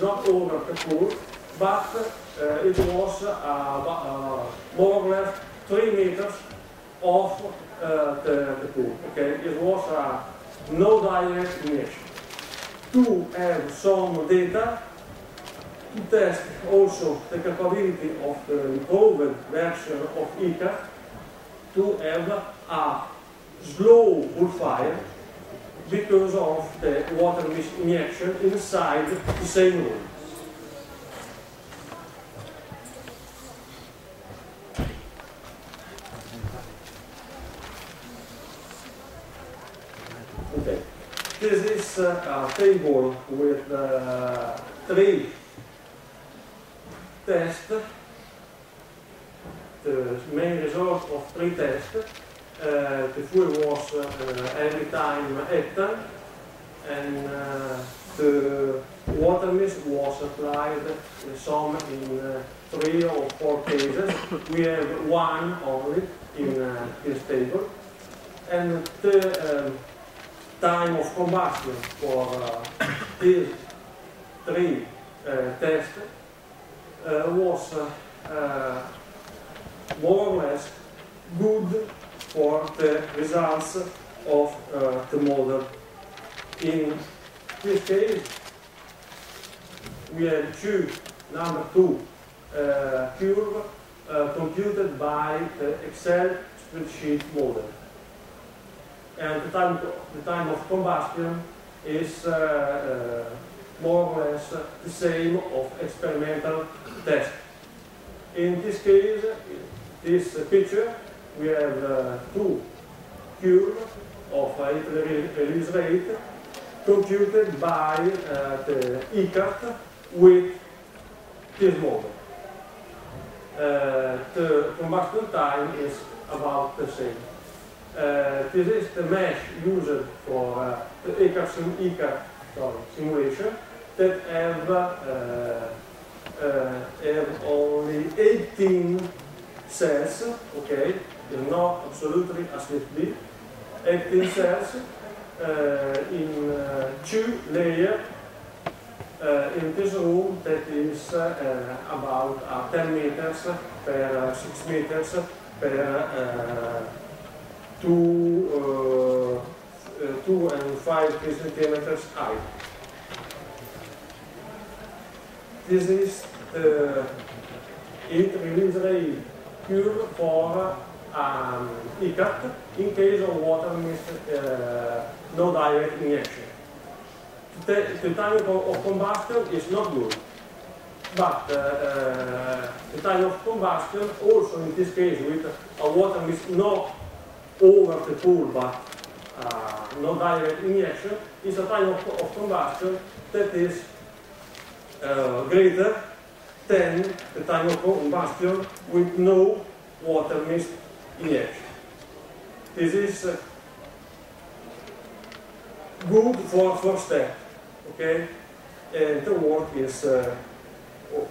not over the pool, but it was more or less 3 meters off the pool. Okay, it was no direct injection. To have some data to test also the capability of the improved version of ECART to have a slow pull fire because of the water mist injection inside the same room. Okay. This is a table with 3 tests, the main result of 3 tests. The fuel was every time hectare, and the water mist was applied some in 3 or 4 cases. We have 1 only in this table, and the time of combustion for these 3 tests was more or less good for the results of the model. In this case, we have number 2 curve computed by the Excel spreadsheet model. And the time of combustion is more or less the same of experimental test. In this case, this picture, we have 2 curves of heat release rate computed by the ECART with this model. The combustion time is about the same. This is the mesh used for the ECART simulation that have only 18 cells, okay, it's not absolutely as it be, 18 cells in 2 layers in this room that is about 10 meters per 6 meters per 2 and 5 centimeters height. This is the heat release rate curve for ECART in case of water mist, no direct injection. The time of combustion is not good, but the time of combustion also in this case with a water mist not over the pool but no direct injection is a time of combustion that is greater than the time of combustion with no water mist injection. This is good for first step, okay? And the work is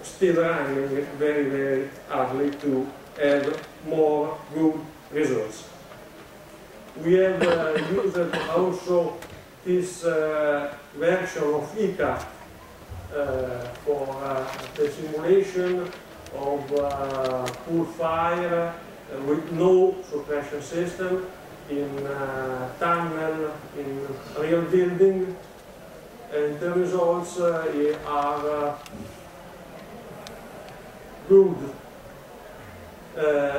still running very, very hardly to have more good results. We have used also this version of ECART for the simulation of pool fire with no suppression system in tunnel, in real building, and the results are good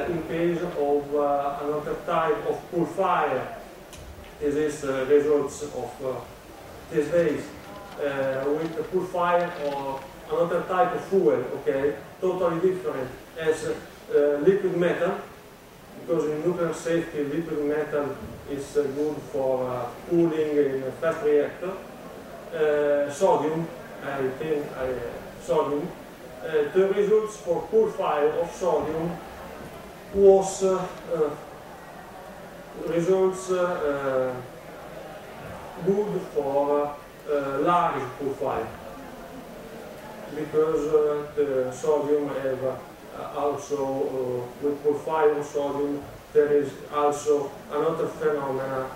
in case of another type of pool fire. This is results of these days with the pool fire or another type of fuel, okay, totally different as liquid metal, because in nuclear safety liquid metal is good for cooling in a fast reactor. Sodium, I think sodium. The results for pool fire of sodium was results good for large pool fire, because the sodium have also with pool fire of sodium there is also another phenomena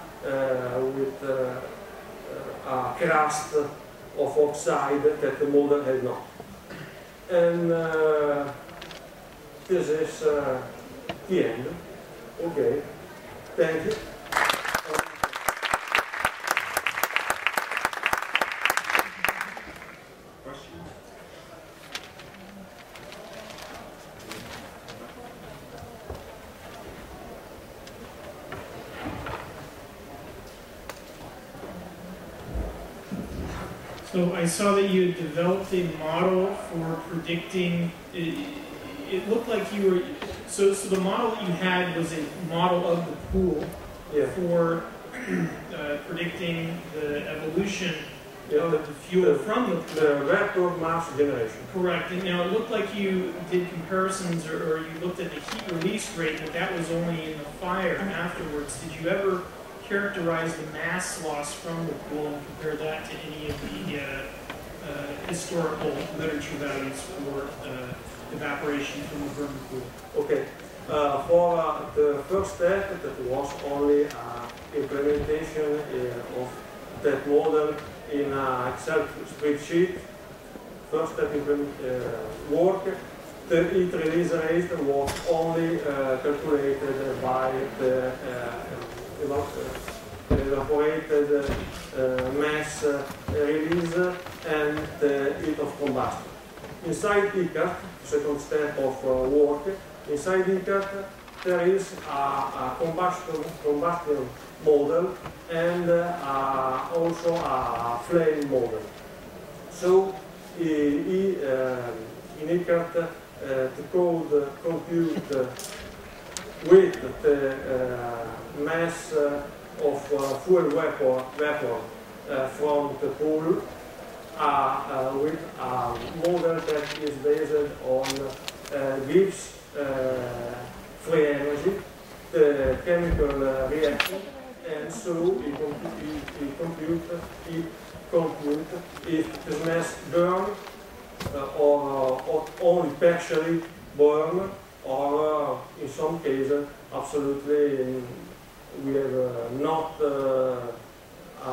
with a crust of oxide that the model had not. And this is the end. Okay, thank you. So I saw that you had developed a model for predicting, it looked like you were, so the model that you had was a model of the pool for predicting the evolution of the fuel from the pool. The vector mass generation. Correct. And now it looked like you did comparisons or you looked at the heat release rate, but that was only in the fire afterwards. Did you ever characterize the mass loss from the pool and compare that to any of the historical literature values for evaporation from the vermin pool? Okay. For the first step, that was only implementation of that model in an Excel spreadsheet. First step work. The heat release rate was only calculated by the evaporated mass release and the heat of combustion. Inside ECART, second step of work, inside ECART there is a combustion model and also a flame model. So in ECART the code compute with the mass of fuel vapor from the pool with a model that is based on Gibbs free energy, the chemical reaction, and so it compute if the mass burn or only partially burn, or in some cases absolutely we have not a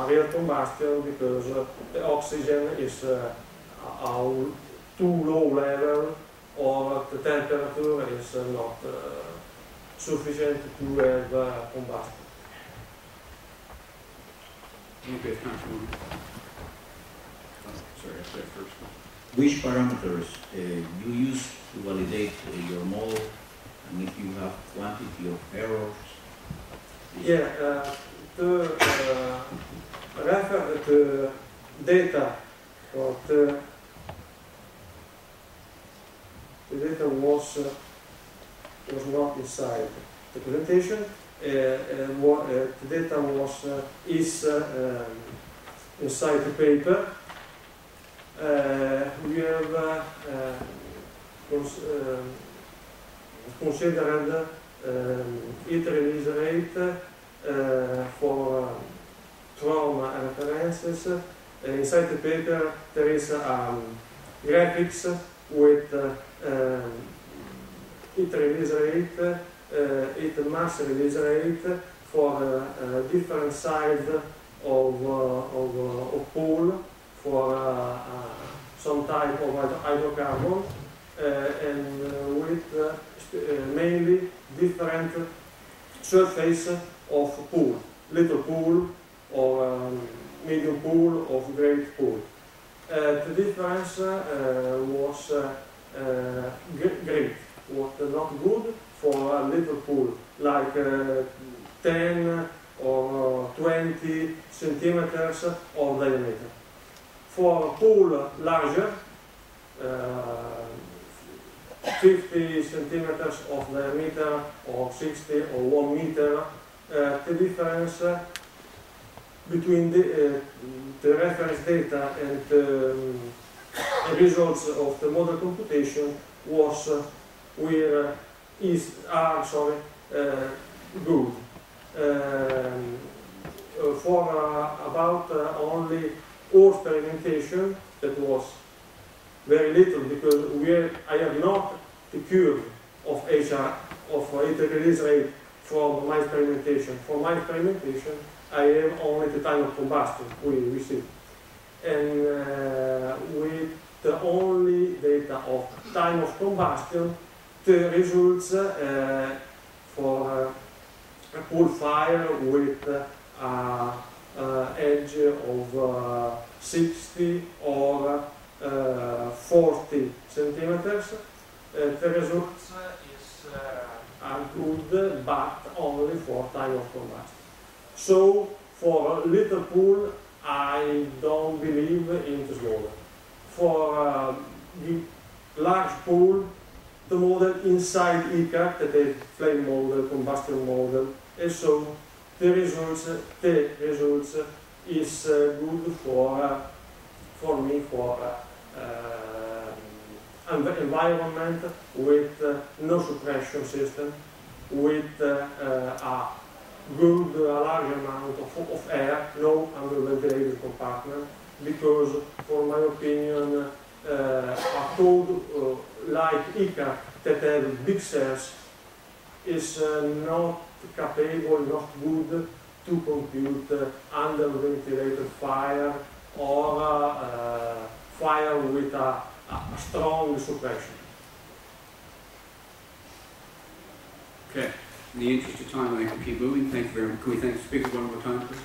real combustion because the oxygen is too low level or the temperature is not sufficient to have combustion. Okay, sorry, I said first. Which parameters you use to validate your model, and if you have quantity of errors? Yeah, to refer to data, or the data was not inside the presentation. The data is inside the paper. We have considered heat release rate from references. Inside the paper there is graphics with heat release rate, heat mass release rate for different size of pool for some type of hydrocarbon and with mainly different surface of pool, little pool or medium pool or great pool. The difference was great, was not good for a little pool, like 10 or 20 centimeters of diameter. For a pool larger, 50 centimeters of diameter or 60 or 1 meter, the difference between the reference data and the results of the model computation was good. For about only all experimentation, that was very little because I have not the curve of HR of heat release rate from my experimentation. For my experimentation, I have only the time of combustion we see. and with the only data of time of combustion, the results for a pool fire with edge of 60 or 40 centimeters. The results are good, but only for time of combustion. So for a little pool, I don't believe in the smaller. For the large pool, the model inside ECART, the flame model, combustion model, and so the results is good for me for environment with no suppression system, with a large amount of air, no under-ventilated compartment, because for my opinion a code like ECART that have big cells is not capable, not good to compute under-ventilated fire or fire with a strong suppression. Okay. In the interest of time, I think we'll keep moving. Thank you very much. Can we thank the speaker one more time, please?